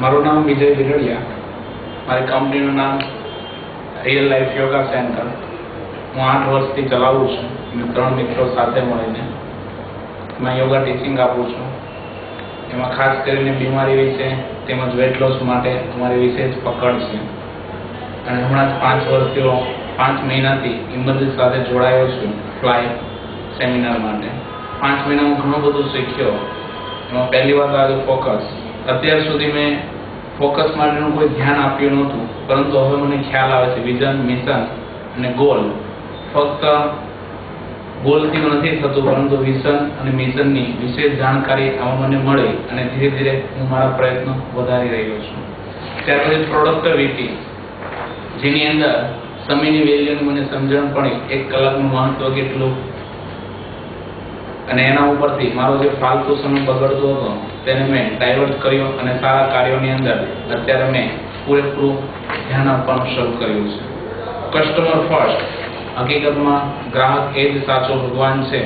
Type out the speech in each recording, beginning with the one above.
મારું નામ વિજય બિરડિયા. મારી કંપનીનું નામ રિયલ લાઈફ યોગા સેન્ટર. હું 8 વર્ષથી ચલાવું છું. મેં 3 મિત્રો સાથે મળીને એમાં યોગા ટીચિંગ આપું છું. એમાં ખાસ કરીને બીમારી વિશે તેમજ વેટ લોસ માટે અમારી વિશેષ પકડ છે. અને હમણાં જ 5 વર્ષથી 5 મહિનાથી ઇમરજન્સી સાથે જોડાયો છું ફ્લાય સેમિનાર માટે. 5 મહિનામાં ઘણું બધું શીખ્યો. એમાં પહેલી વાત આવે ફોકસ. અત્યાર સુધી મેં ફોકસ માટેનું કોઈ ધ્યાન આપ્યું નહોતું, પરંતુ હવે મને ખ્યાલ આવે છે વિઝન, મિશન અને ગોલ. ફક્ત ગોલથી નથી થતું, પરંતુ વિઝન અને મિશનની વિશેષ જાણકારી આમાં મને મળી અને ધીરે ધીરે હું મારા પ્રયત્નો વધારી રહ્યો છું. ત્યાર પછી પ્રોડક્ટિવિટી, જેની અંદર સમયની વેલ્યુની મને સમજણ પડી, 1 કલાકનું મહત્વ કેટલું, અને એના ઉપરથી મારો જે ફાલતુ સમય બગડતો હતો તેને મેં ડાયવર્ટ કર્યો અને સારા કાર્યોની અંદર અત્યારે મેં પૂરેપૂરું ધ્યાન આપવાનું શરૂ કર્યું છે. Customer first. હકીકતમાં ગ્રાહક એ જ સાચો ભગવાન છે.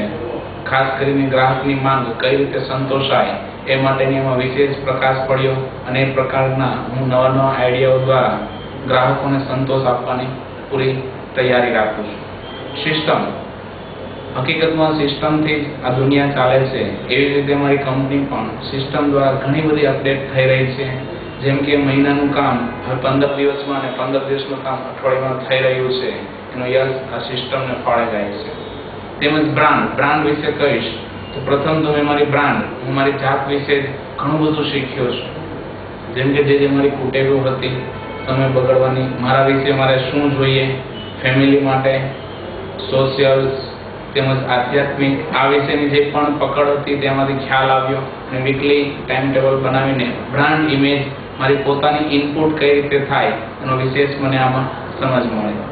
ખાસ કરીને ગ્રાહકની માંગ કઈ રીતે સંતોષાય એ માટેની એમાં વિશેષ પ્રકાશ પડ્યો અને એ પ્રકારના હું નવા આઈડિયાઓ દ્વારા ગ્રાહકોને સંતોષ આપવાની પૂરી તૈયારી રાખું છું. સિસ્ટમ. હકીકતમાં સિસ્ટમથી આ દુનિયા ચાલે છે. એવી રીતે મારી કંપની પણ સિસ્ટમ દ્વારા ઘણી બધી અપડેટ થઈ રહી છે. જેમ કે મહિનાનું કામ હવે 15 દિવસમાં અને 15 દિવસનું કામ અઠવાડિયામાં થઈ રહ્યું છે. એનો યશ આ સિસ્ટમને ફાળે જાય છે. તેમજ બ્રાન્ડ વિશે કહીશ તો પ્રથમ તો મેં મારી બ્રાન્ડ, હું મારી જાત વિશે ઘણું બધું શીખ્યો છું. જેમ કે જે મારી કુટેવો હતી સમય બગડવાની, મારા વિશે મારે શું જોઈએ ફેમિલી માટે, સોશિયલ તેમજ આધ્યાત્મિક, આ વિશેની જે પણ પકડ હતી તેમાંથી ખ્યાલ આવ્યો અને વીકલી ટાઈમ ટેબલ બનાવીને બ્રાન્ડ ઇમેજ, મારી પોતાની ઇનપુટ કઈ રીતે થાય એનો વિશેષ મને આમાં સમજ મળે.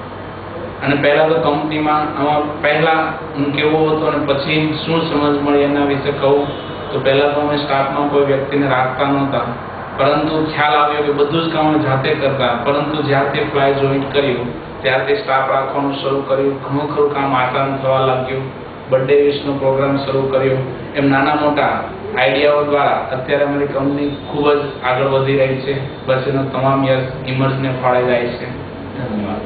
અને પહેલાં તો કંપનીમાં આમાં પહેલાં હું કેવો હતો અને પછી શું સમજ મળી એના વિશે કહું તો પહેલાં તો અમે સ્ટાફમાં કોઈ વ્યક્તિને રાખતા નહોતા, પરંતુ ખ્યાલ આવ્યો કે બધું જ કામ જાતે કરતા. પરંતુ જ્યારથી ફ્લાય જોઈન્ટ કર્યું ત્યારથી સ્ટાફ રાખવાનું શરૂ કર્યું. ઘણું ખરું કામ આસાન થવા લાગ્યું. બર્થડે વિશનો પ્રોગ્રામ શરૂ કર્યો. એમ નાના મોટા આઈડિયાઓ દ્વારા અત્યારે અમારી કંપની ખૂબ જ આગળ વધી રહી છે. બસ એનો તમામ યશ ઇમર્જને ફાળે જાય છે. ધન્યવાદ.